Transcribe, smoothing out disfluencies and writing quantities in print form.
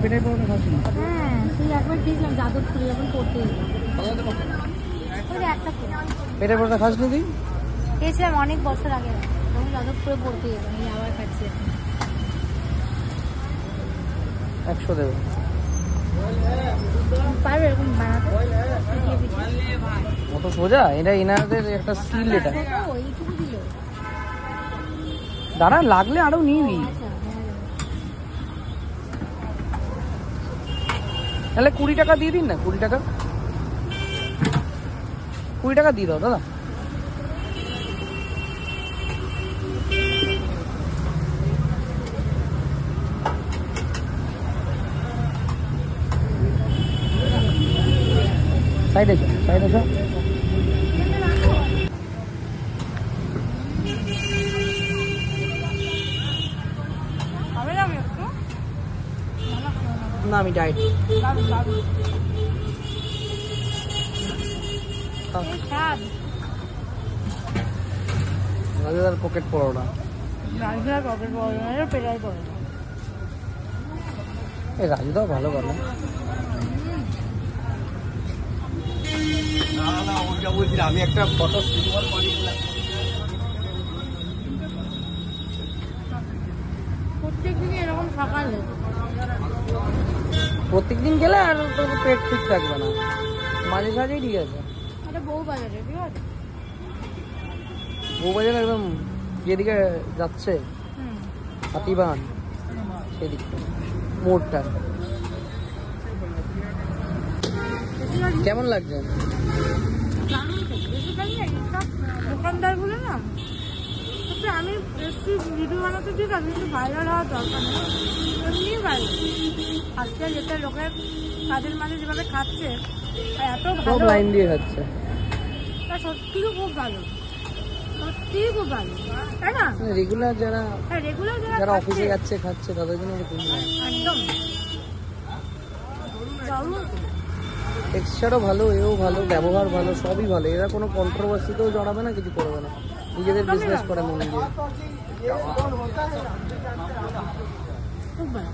পেটের পরোটা খাচ্ছি না। হ্যাঁ সেই একবার খেয়েছিলাম যাদবপুরে যখন পড়তে যেতাম। একটা পেটের পরোটা খাস না তুই? খেয়েছিলাম অনেক বছর আগে যখন যাদবপুরে পড়তে যেতাম, এই আবার খাচ্ছি। 100 দেবো। পারবে এরকম বানাতে? অত সোজা? এটা এনাদের একটা স্কিল। এটা এইটুকু দিল। দাঁড়া, লাগলে আরো নিবি। তাহলে 20 টাকা দিয়ে দিন না। 20 টাকা 20 টাকা দিয়ে দাও দাদা। সাইডে এসো, সাইডে এসো। না আমি ডায়েট। রাজুদার পকেট পরোটা। এই রাজুদাও ভালো করে। আমি একটা ফটো প্রত্যেকদিন এরকম সকালে, প্রত্যেকদিন গেলে আর তোর পেট ঠিক থাকবে না, মাঝে সাঝেই ঠিক আছে। এটা বউ বাজারে, ঠিক আছে? বউ বাজার একদম যেদিকে যাচ্ছে হাতিবান সেদিকটা মোড়টা। কেমন লাগছে? দোকানদার গুলো না, আমি ভিডিও বানাতে ঠিক আছে, কিন্তু ভাইরাল হওয়ার দরকার নেই, এমনি ভাইরাল। আজকে যেটা লোকের কাজের মাঝে যেভাবে খাচ্ছে, এত ভালো লাইন দিয়ে খাচ্ছে, তা সত্যিই খুব ভালো, সত্যিই খুব ভালো, তাই না? রেগুলার যারা যারা অফিসে খাচ্ছে, যাচ্ছে খাচ্ছে তাদের জন্য একদম টেক্সচারও ভালো, এও ভালো, ব্যবহার ভালো, সবই ভালো। এরা কোনো কন্ট্রোভার্সিতেও জড়াবে না, কিছু করবে না, নিজেদের বিজনেস করে মন দিয়ে। খুব ভালো।